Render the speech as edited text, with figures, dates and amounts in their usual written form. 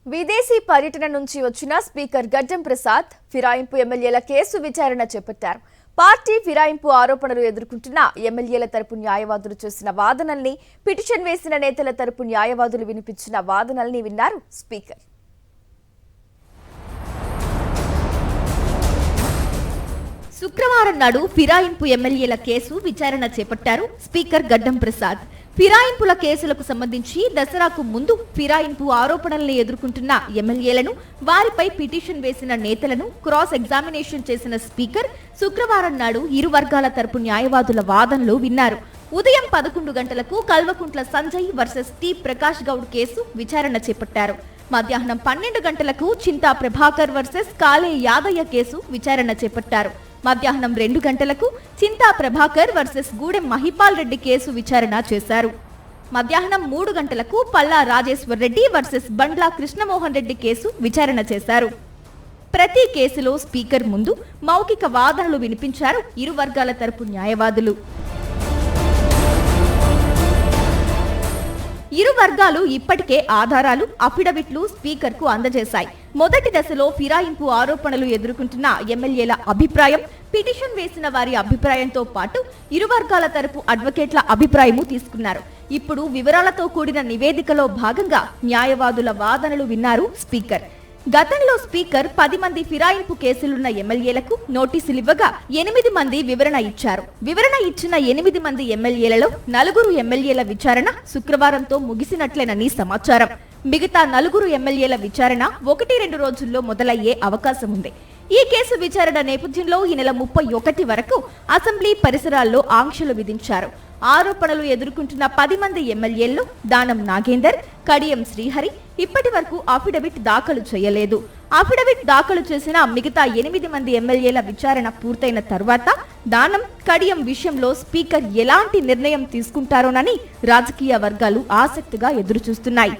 విదేశీ పర్యటన నుంచి వచ్చిన స్పీకర్ గడ్డం ప్రసాద్ ఫిరాయింపు ఎమ్మెల్యేల కేసు విచారణ చేపట్టారు. పార్టీ ఫిరాయింపు ఆరోపణలు ఎదుర్కొంటున్న ఎమ్మెల్యేల తరపు న్యాయవాదులు చేసిన వాదనల్ని, పిటిషన్ వేసిన నేతల తరపు న్యాయవాదులు వినిపించిన వాదనల్ని విన్నారు స్పీకర్. శుక్రవారం నాడు ఫిరాయింపు ఎమ్మెల్యేల కేసు విచారణ చేపట్టారు స్పీకర్ గడ్డం ప్రసాద్. ఫిరాయింపుల కేసులకు సంబంధించి దసరాకు ముందు ఫిరాయింపు ఆరోపణల్ని ఎదుర్కొంటున్న ఎమ్మెల్యేలను, వారిపై పిటిషన్ వేసిన నేతలను క్రాస్ ఎగ్జామినేషన్ చేసిన స్పీకర్ శుక్రవారం నాడు ఇరు వర్గాల తరపు న్యాయవాదుల వాదనలు విన్నారు. ఉదయం 11 గంటలకు Kalvakuntla Sanjay versus T Prakash Goud case విచారణ చేపట్టారు. మధ్యాహ్నం 12 గంటలకు చింతా ప్రభాకర్ వర్సెస్ కాలే యాదయ్య కేసు విచారణ చేపట్టారు. మధ్యాహ్నం 2 గంటలకు చింతా ప్రభాకర్ వర్సెస్ గూడెం మహిపాల్ రెడ్డి కేసు విచారణ చేశారు. మధ్యాహ్నం 3 గంటలకు పల్లా రాజేశ్వర్ రెడ్డి వర్సెస్ బండ్లా కృష్ణమోహన్ రెడ్డి కేసు విచారణ చేశారు. ప్రతి కేసులో స్పీకర్ ముందు మౌఖిక వాదనలు వినిపించారు ఇరు వర్గాల తరపు న్యాయవాదులు. ఇరు వర్గాలు ఇప్పటికే ఆధారాలు, అఫిడవిట్లు స్పీకర్ కు అందజేశాయి. మొదటి దశలో ఫిరాయింపు ఆరోపణలు ఎదుర్కొంటున్న ఎమ్మెల్యేల అభిప్రాయం, పిటిషన్ వేసిన వారి అభిప్రాయంతో పాటు ఇరు వర్గాల తరపు అడ్వకేట్ల అభిప్రాయము తీసుకున్నారు. ఇప్పుడు వివరాలతో కూడిన నివేదికలో భాగంగా న్యాయవాదుల వాదనలు విన్నారు స్పీకర్. గతంలో స్పీకర్ 10 మంది ఫిరాయింపు కేసులున్న ఎమ్మెల్యేలకు నోటీసులు ఇవ్వగా 8 మంది వివరణ ఇచ్చారు. వివరణ ఇచ్చిన 8 మంది ఎమ్మెల్యేలలో 4 ఎమ్మెల్యేల విచారణ శుక్రవారంతో ముగిసినట్లేనని సమాచారం. మిగతా 4 ఎమ్మెల్యేల విచారణ 1-2 రోజుల్లో మొదలయ్యే అవకాశం ఉంది. ఈ కేసు విచారణ నేపథ్యంలో ఈ నెల 31 వరకు అసెంబ్లీ పరిసరాల్లో ఆంక్షలు విధించారు. ఆరోపణలు ఎదుర్కొంటున్న 10 మంది ఎమ్మెల్యేల్లో దానం నాగేందర్, కడియం శ్రీహరి ఇప్పటి వరకు అఫిడవిట్ దాఖలు చేయలేదు. అఫిడవిట్ దాఖలు చేసిన మిగతా 8 మంది ఎమ్మెల్యేల విచారణ పూర్తయిన తర్వాత దానం, కడియం విషయంలో స్పీకర్ ఎలాంటి నిర్ణయం తీసుకుంటారోనని రాజకీయ వర్గాలు ఆసక్తిగా ఎదురుచూస్తున్నాయి.